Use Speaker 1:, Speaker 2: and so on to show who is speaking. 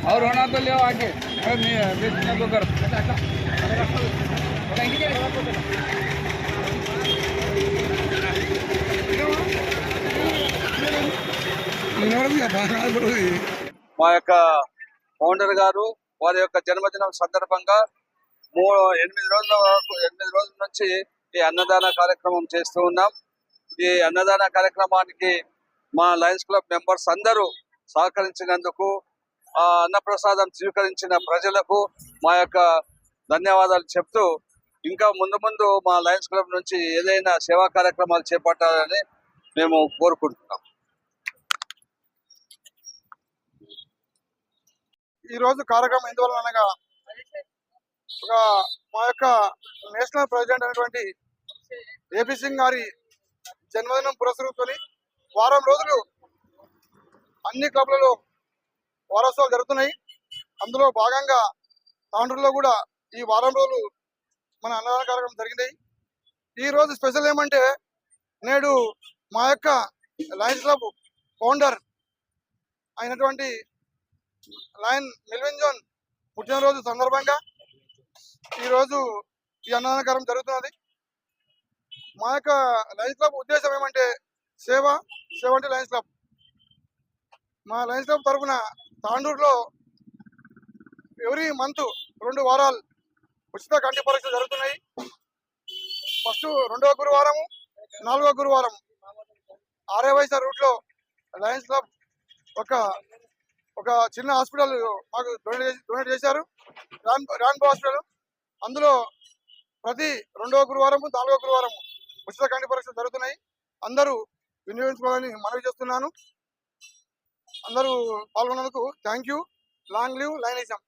Speaker 1: और होना तो ले आके बेचने को कर
Speaker 2: మా యొక్క ఫౌండర్ గారు వారి యొక్క జన్మదినం సందర్భంగా 8 రోజుల నుంచి ఈ అన్నదాన కార్యక్రమం చేస్తూ ఉన్నాం. ఈ అన్నదాన కార్యక్రమానికి మా లయన్స్ క్లబ్ మెంబర్స్ అందరూ సహకరించినందుకు, ఆ అన్నప్రసాదం స్వీకరించిన ప్రజలకు మా యొక్క ధన్యవాదాలు చెప్తూ, ఇంకా ముందు మా లయన్స్ క్లబ్ నుంచి ఏదైనా సేవా కార్యక్రమాలు చేపట్టాలని మేము కోరుకుంటున్నాం.
Speaker 3: ఈ రోజు కార్యక్రమం ఎందువల్ల అనగా మా యొక్క నేషనల్ ప్రెసిడెంట్ అయినటువంటి ఏపీ సింగ్ గారి జన్మదినం పురస్కరించుకొని వారం రోజులు అన్ని క్లబ్లలో వారోత్సవాలు జరుగుతున్నాయి. అందులో భాగంగా తాండ్రులో కూడా ఈ వారం రోజులు మన అన్నదాన కార్యక్రమం జరిగినాయి. ఈ రోజు స్పెషల్ ఏమంటే, నేడు మా యొక్క లయన్స్ క్లబ్ ఫౌండర్ అయినటువంటి లయన్ మెల్విన్ జోన్ పుట్టినరోజు సందర్భంగా ఈరోజు ఈ అన్నదాన కార్యక్రమం జరుగుతున్నది. మా యొక్క లయన్స్ క్లబ్ ఉద్దేశం ఏమంటే సేవ అంటే లయన్స్ క్లబ్. మా లయన్స్ క్లబ్ తరఫున తాండూరులో ఎవ్రీ మంత్ 2 వారాలు ఉచిత కంటి పరీక్షలు జరుగుతున్నాయి. ఫస్ట్ 2వ గురువారము, 4వ గురువారం ఆర్యవైశ్య రూట్లో లయన్స్ క్లబ్ ఒక చిన్న హాస్పిటల్ మాకు డొనేట్ చేశారు, రాన్బో హాస్పిటల్. అందులో ప్రతి 2వ గురువారము, 4వ గురువారము ఉచిత కంటి పరీక్షలు జరుగుతున్నాయి. అందరూ వినియోగించుకోవాలని మనవి చేస్తున్నాను. అందరూ పాల్గొన్నందుకు థ్యాంక్ యూ. Long live లయనిజం.